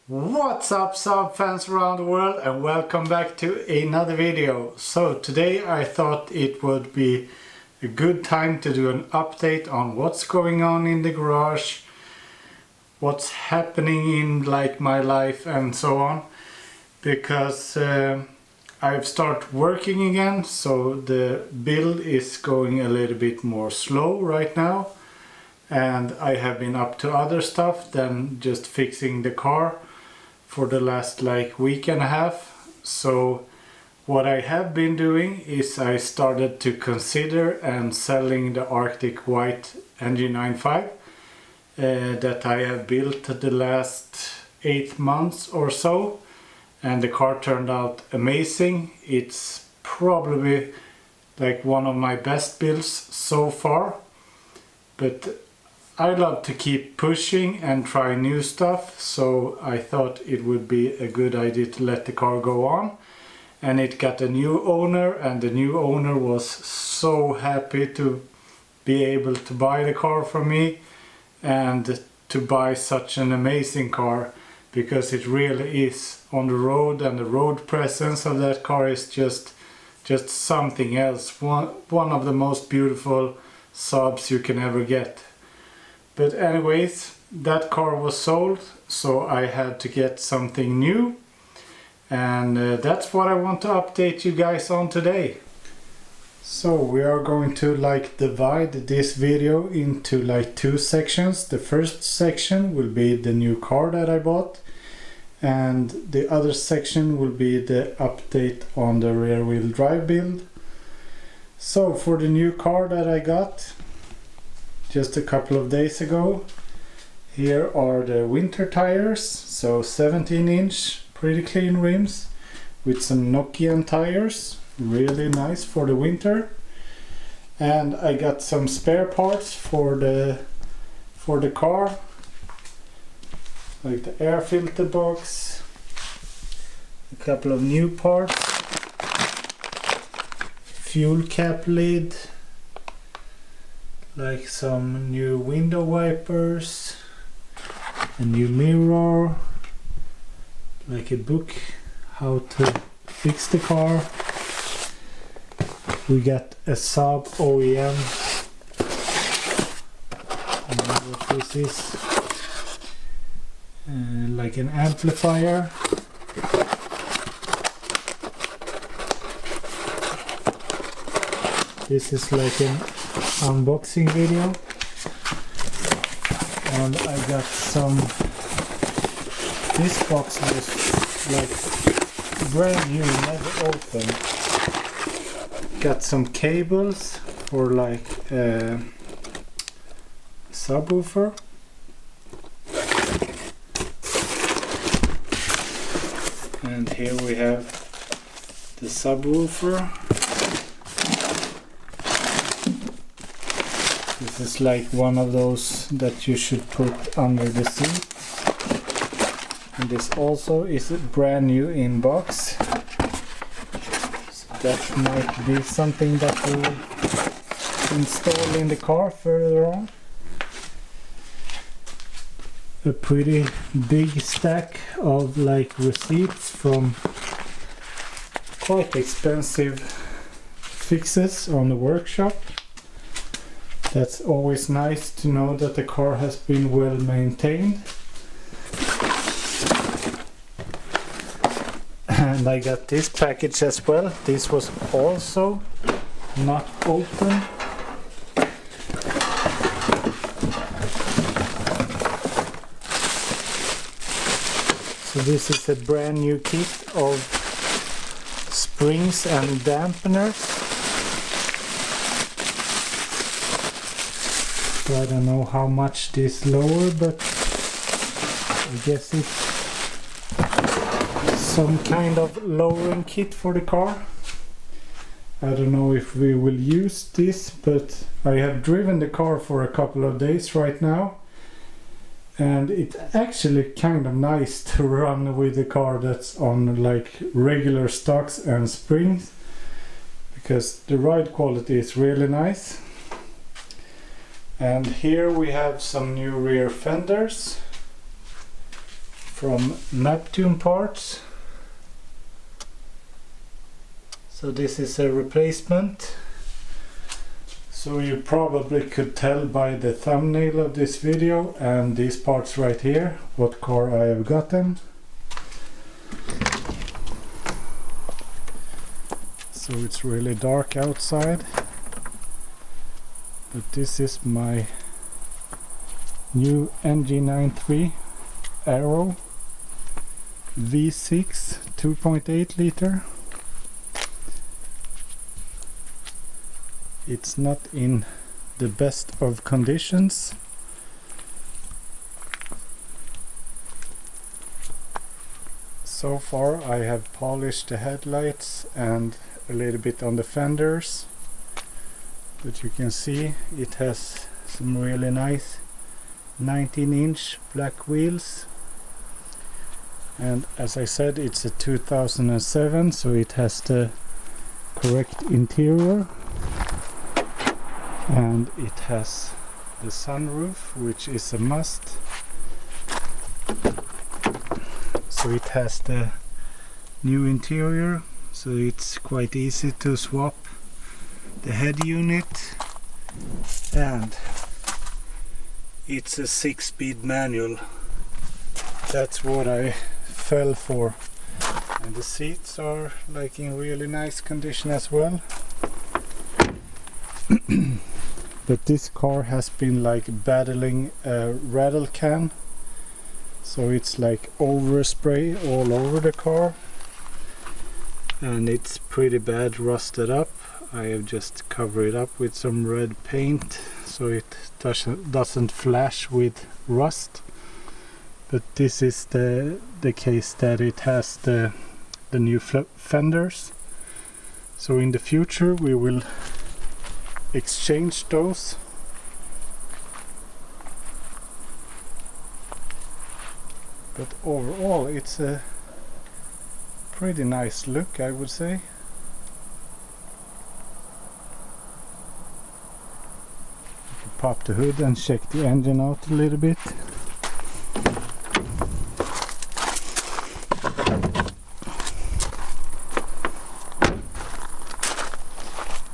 What's up SAAB fans around the world, and welcome back to another video. So today I thought it would be a good time to do an update on what's going on in the garage, what's happening in my life and so on, because I've started working again, so the build is going a little bit more slow right now, and I have been up to other stuff than just fixing the car for the last week and a half. So what I have been doing is I started to consider and selling the Arctic White NG95 that I have built the last 8 months or so, and the car turned out amazing. It's probably one of my best builds so far, but I love to keep pushing and try new stuff, so I thought it would be a good idea to let the car go on. And it got a new owner, and the new owner was so happy to be able to buy the car from me and to buy such an amazing car, because it really is on the road, and the road presence of that car is just something else. One of the most beautiful Saabs you can ever get. But anyways, that car was sold, so I had to get something new, and that's what I want to update you guys on today. So we are going to divide this video into 2 sections. The first section will be the new car that I bought, and the other section will be the update on the rear wheel drive build. So for the new car that I got just a couple of days ago, here are the winter tires, so 17-inch pretty clean rims with some Nokian tires, really nice for the winter. And I got some spare parts for the car, like the air filter box, a couple of new parts, fuel cap lid, some new window wipers, a new mirror, a book how to fix the car. We got a Saab OEM, I don't know what this is, an amplifier. This is an unboxing video, and I got this box was brand new, never opened. Got some cables for a subwoofer, and here we have the subwoofer. This is one of those that you should put under the seat. And this also is brand new in box. So that might be something that we'll install in the car further on. A pretty big stack of receipts from quite expensive fixes on the workshop. That's always nice to know that the car has been well maintained. And I got this package as well. This was also not open. So this is a brand new kit of springs and dampeners. So I don't know how much this lower, but I guess it's some kind of lowering kit for the car. I don't know if we will use this, but I have driven the car for a couple of days right now, and it's actually kind of nice to run with the car that's on regular stocks and springs, because the ride quality is really nice. And here we have some new rear fenders from Neptune Parts. So this is a replacement. So you probably could tell by the thumbnail of this video and these parts right here what car I have gotten. So it's really dark outside, but this is my new NG93 Aero V6 2.8 liter. It's not in the best of conditions. So far I have polished the headlights and a little bit on the fenders, but you can see it has some really nice 19-inch black wheels, and as I said, it's a 2007, so it has the correct interior. And it has the sunroof, which is a must. So it has the new interior, so it's quite easy to swap the head unit, and it's a 6-speed manual. That's what I fell for. And the seats are like in really nice condition as well. But this car has been like battling a rattle can, so it's like overspray all over the car, and it's pretty bad rusted up. I have just covered it up with some red paint so it doesn't flash with rust. But this is the case that it has the new fenders. So in the future we will exchange those. But overall it's a pretty nice look, I would say. You can pop the hood and check the engine out a little bit.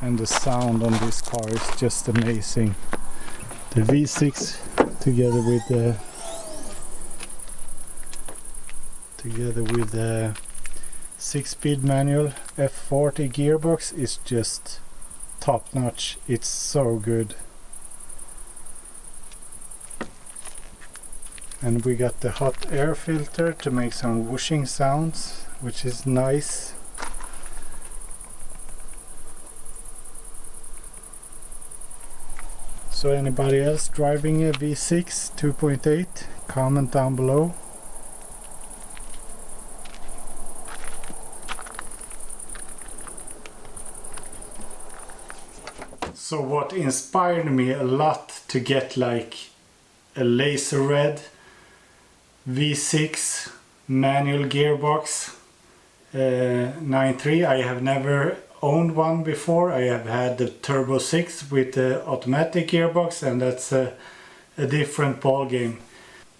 And the sound on this car is just amazing. The V6 together with the 6-speed manual F40 gearbox is just top notch. It's so good. And we got the hot air filter to make some whooshing sounds, which is nice. So anybody else driving a V6 2.8, comment down below. So what inspired me a lot to get like a laser red V6 manual gearbox 9.3. I have never owned one before. I have had the Turbo 6 with the automatic gearbox, and that's a different ball game.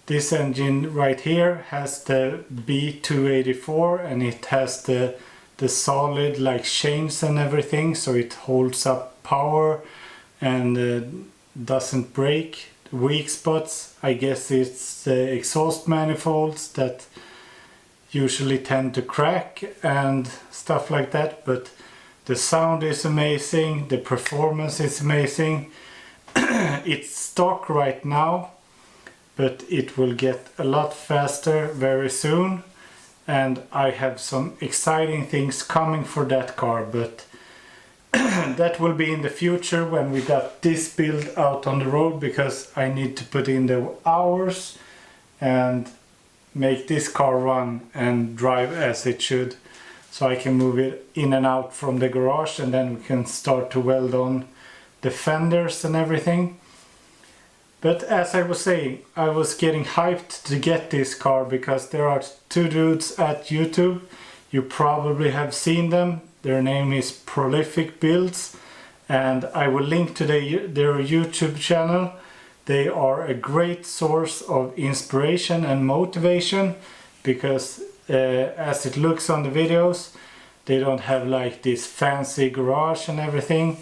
This engine right here has the B284, and it has the solid like chains and everything, so it holds up power and doesn't break. Weak spots, I guess it's the exhaust manifolds that usually tend to crack and stuff like that, but the sound is amazing, the performance is amazing. It's stock right now, but it will get a lot faster very soon, and I have some exciting things coming for that car, but that will be in the future when we got this build out on the road, because I need to put in the hours and make this car run and drive as it should, so I can move it in and out from the garage, and then we can start to weld on the fenders and everything. But as I was saying, I was getting hyped to get this car because there are two dudes at YouTube. You probably have seen them. Their name is Prolific Builds, and I will link to their YouTube channel. They are a great source of inspiration and motivation because as it looks on the videos, they don't have like this fancy garage and everything,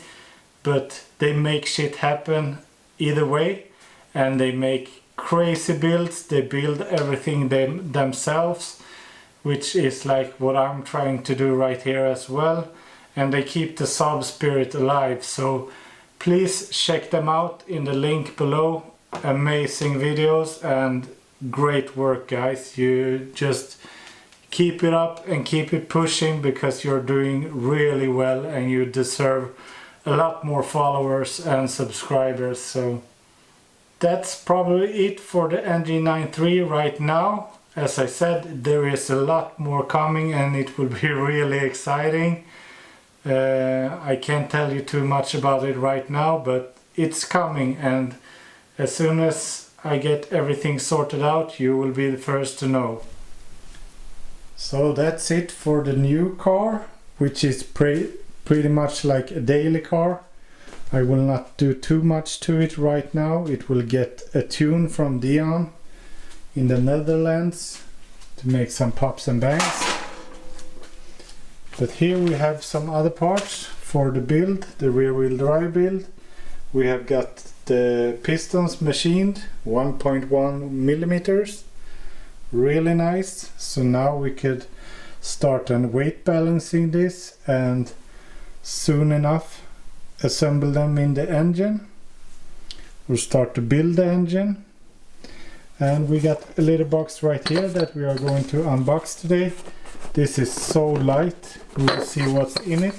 but they make shit happen either way, and they make crazy builds. They build everything themselves, which is like what I'm trying to do right here as well, and they keep the SAAB spirit alive. So please check them out in the link below. Amazing videos and great work, guys. You just keep it up and keep it pushing because you're doing really well and you deserve a lot more followers and subscribers. So that's probably it for the NG93 right now. As I said, there is a lot more coming and it will be really exciting. I can't tell you too much about it right now, but it's coming, and as soon as I get everything sorted out, you will be the first to know. So that's it for the new car, which is pretty much like a daily car. I will not do too much to it right now. It will get a tune from Dion in the Netherlands to make some pops and bangs. But here we have some other parts for the build, the rear wheel drive build. We have got the pistons machined 1.1 millimeters, really nice. So now we could start on weight balancing this and soon enough assemble them in the engine. We'll start to build the engine, and we got a little box right here that we are going to unbox today. This is so light, we'll see what's in it.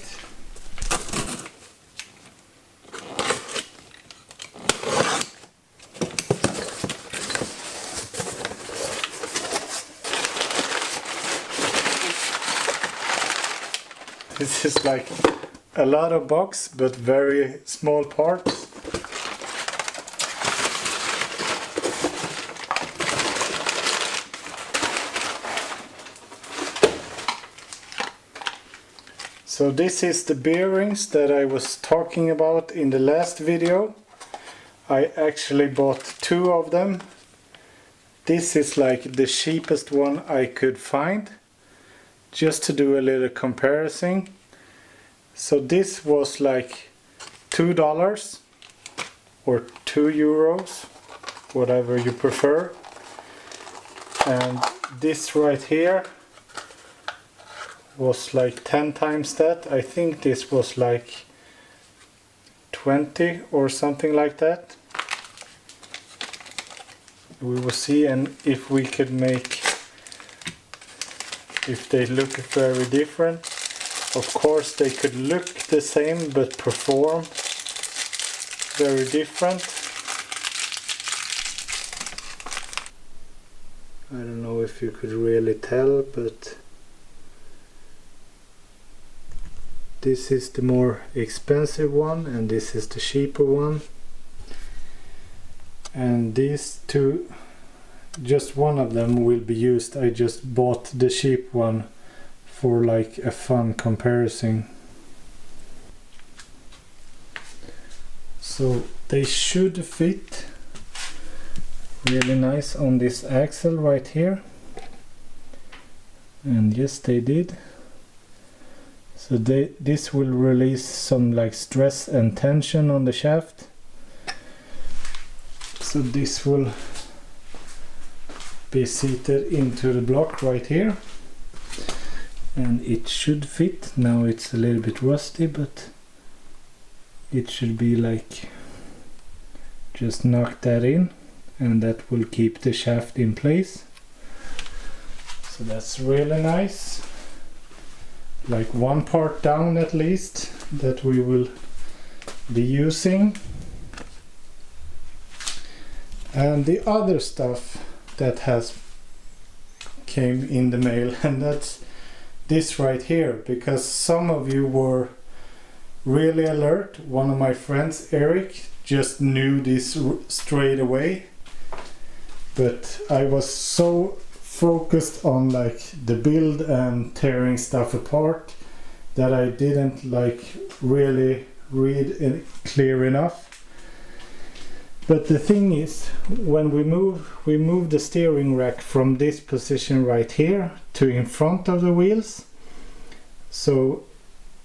This is like a lot of box, but very small parts. So this is the bearings that I was talking about in the last video. I actually bought 2 of them. This is like the cheapest one I could find, just to do a little comparison. So this was like $2 or €2, whatever you prefer. And this right here was like 10 times that. I think this was like 20 or something like that. We will see, and if we could make, if they look very different. Of course they could look the same but perform very different. I don't know if you could really tell, but this is the more expensive one and this is the cheaper one. And these two, just one of them will be used. I just bought the cheap one for like a fun comparison. So they should fit really nice on this axle right here, and yes, they did. So this will release some like stress and tension on the shaft. So this will be seated into the block right here, and it should fit. Now it's a little bit rusty, but it should be like, just knock that in and that will keep the shaft in place. So that's really nice. Like one part down at least that we will be using. And the other stuff that has came in the mail, and that's this right here, because some of you were really alert. One of my friends, Eric, just knew this straight away, but I was so focused on like the build and tearing stuff apart that I didn't like really read it clear enough. But the thing is, when we move the steering rack from this position right here to in front of the wheels. So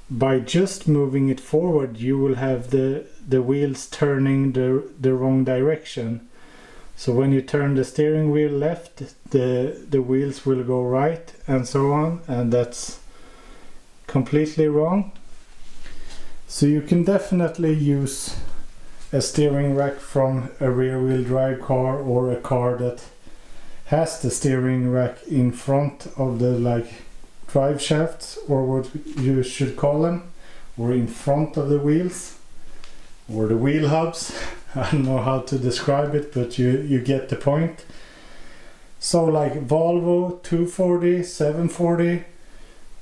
by just moving it forward, you will have the wheels turning the wrong direction. So when you turn the steering wheel left, the wheels will go right and so on, and that's completely wrong. So you can definitely use a steering rack from a rear-wheel drive car, or a car that has the steering rack in front of the drive shafts, or what you should call them, or in front of the wheels, or the wheel hubs. I don't know how to describe it, but you get the point. So like Volvo 240, 740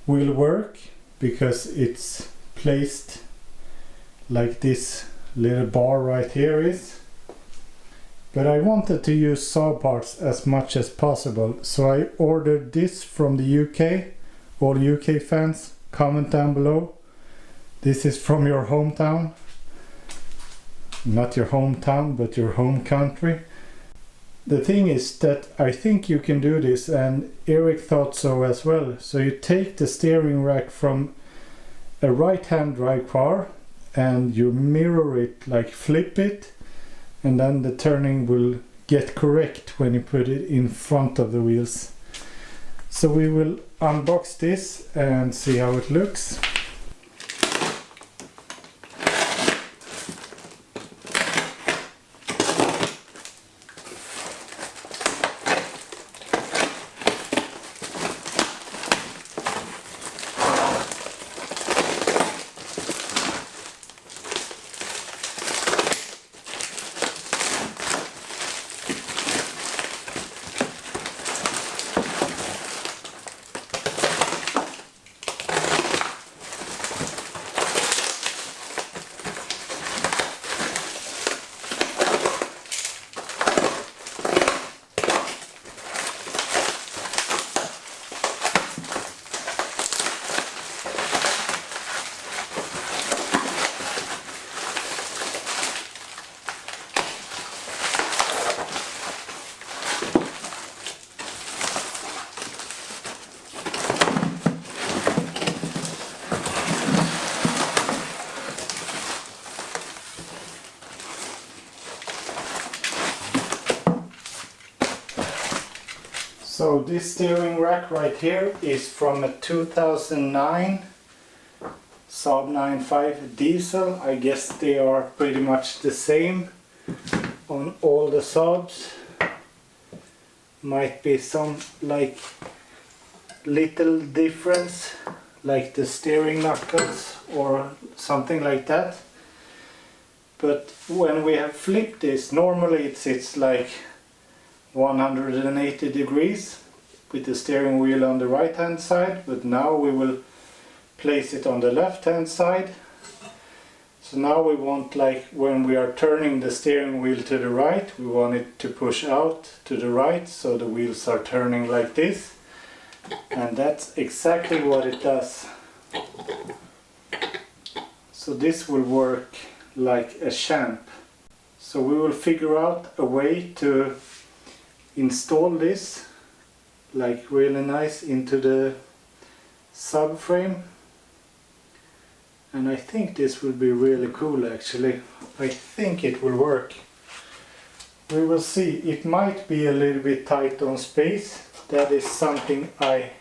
will work because it's placed like this little bar right here is. But I wanted to use Saab parts as much as possible, so I ordered this from the UK. All UK fans, comment down below. This is from your hometown. Not your hometown, but your home country. The thing is that I think you can do this, and Eric thought so as well. So you take the steering rack from a right-hand drive car and you mirror it, like flip it, and then the turning will get correct when you put it in front of the wheels. So we will unbox this and see how it looks. So this steering rack right here is from a 2009 Saab 9.5 diesel. I guess they are pretty much the same on all the Saabs. Might be some like little difference, like the steering knuckles or something like that. But when we have flipped this, normally it sits like 180 degrees with the steering wheel on the right hand side, but now we will place it on the left hand side. So now we want, like when we are turning the steering wheel to the right, we want it to push out to the right, so the wheels are turning like this, and that's exactly what it does. So this will work like a champ. So we will figure out a way to install this like really nice into the subframe, and I think this will be really cool actually. I think it will work. We will see. It might be a little bit tight on space. That is something I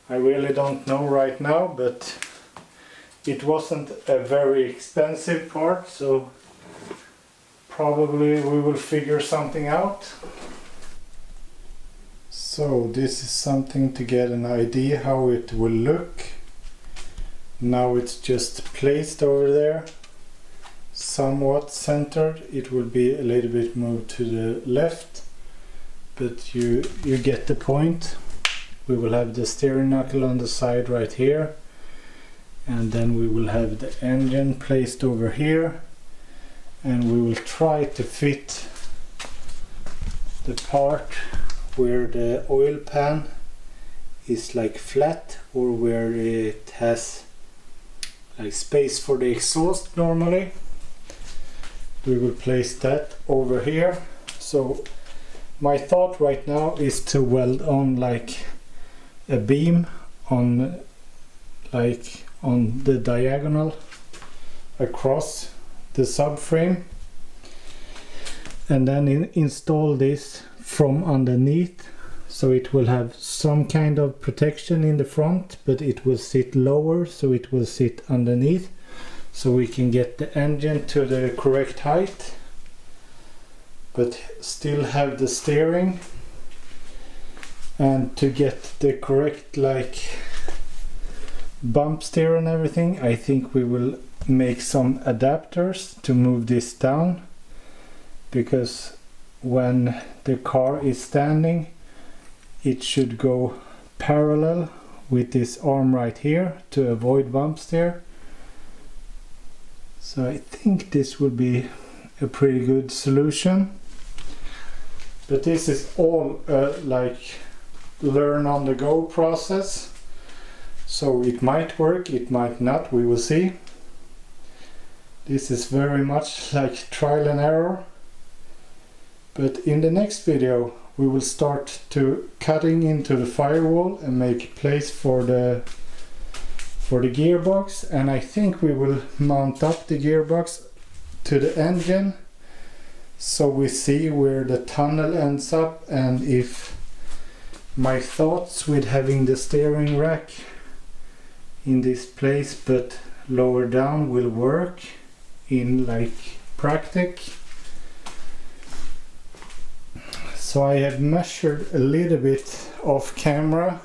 really don't know right now, but it wasn't a very expensive part, so probably we will figure something out. So this is something to get an idea how it will look. Now it's just placed over there, somewhat centered. It will be a little bit moved to the left, but you get the point. We will have the steering knuckle on the side right here, and then we will have the engine placed over here, and we will try to fit the part where the oil pan is like flat, or where it has like space for the exhaust normally. we will place that over here. So my thought right now is to weld on like a beam on the diagonal across the subframe, and then install this from underneath, so it will have some kind of protection in the front, but it will sit lower, so it will sit underneath, so we can get the engine to the correct height but still have the steering. And to get the correct like bump steer and everything, I think we will make some adapters to move this down, because when the car is standing it should go parallel with this arm right here to avoid bump steer. So I think this will be a pretty good solution, but this is all like learn on the go process, so it might work, it might not, we will see. This is very much like trial and error, but in the next video we will start to cutting into the firewall and make place for the gearbox, and I think we will mount up the gearbox to the engine so we see where the tunnel ends up, and if my thoughts with having the steering rack in this place but lower down will work in like practice. So I have measured a little bit off camera,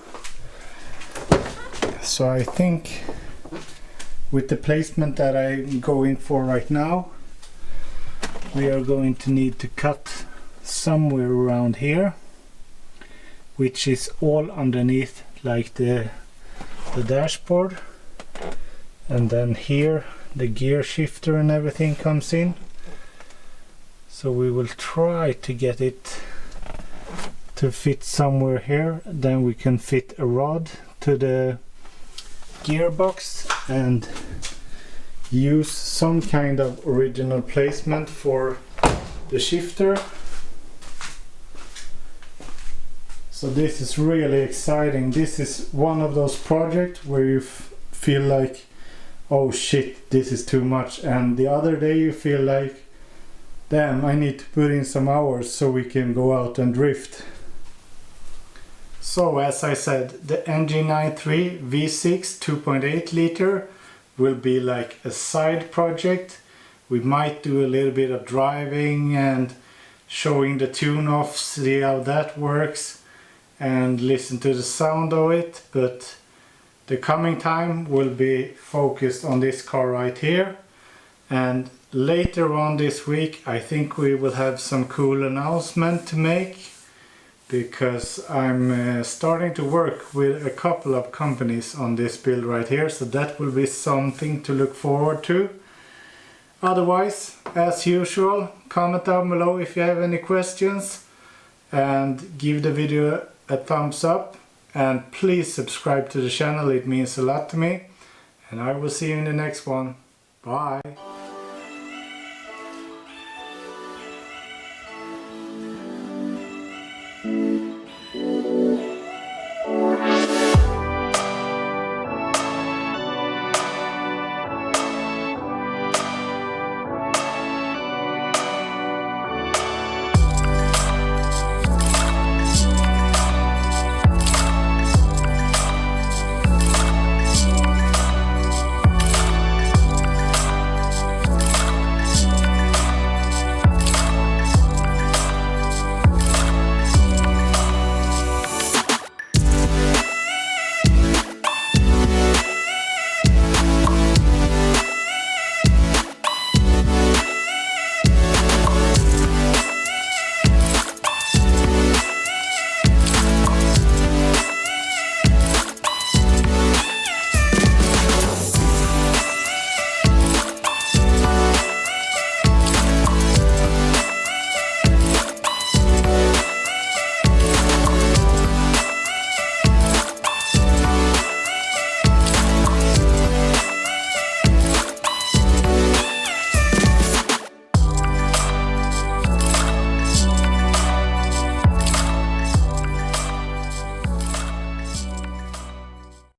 so I think with the placement that I'm going for right now, we are going to need to cut somewhere around here, which is all underneath like the dashboard, and then here the gear shifter and everything comes in. So we will try to get it to fit somewhere here, then we can fit a rod to the gearbox and use some kind of original placement for the shifter. So this is really exciting. This is one of those projects where you feel like, oh shit, this is too much, and the other day you feel like, damn, I need to put in some hours so we can go out and drift. So as I said, the NG93 V6 2.8 liter will be like a side project. We might do a little bit of driving and showing the tune-off, see how that works and listen to the sound of it, but the coming time will be focused on this car right here. And later on this week I think we will have some cool announcement to make, because I'm starting to work with a couple of companies on this build right here, so that will be something to look forward to. Otherwise, as usual, comment down below if you have any questions, and give the video a thumbs up, and please subscribe to the channel, it means a lot to me, and I will see you in the next one. Bye!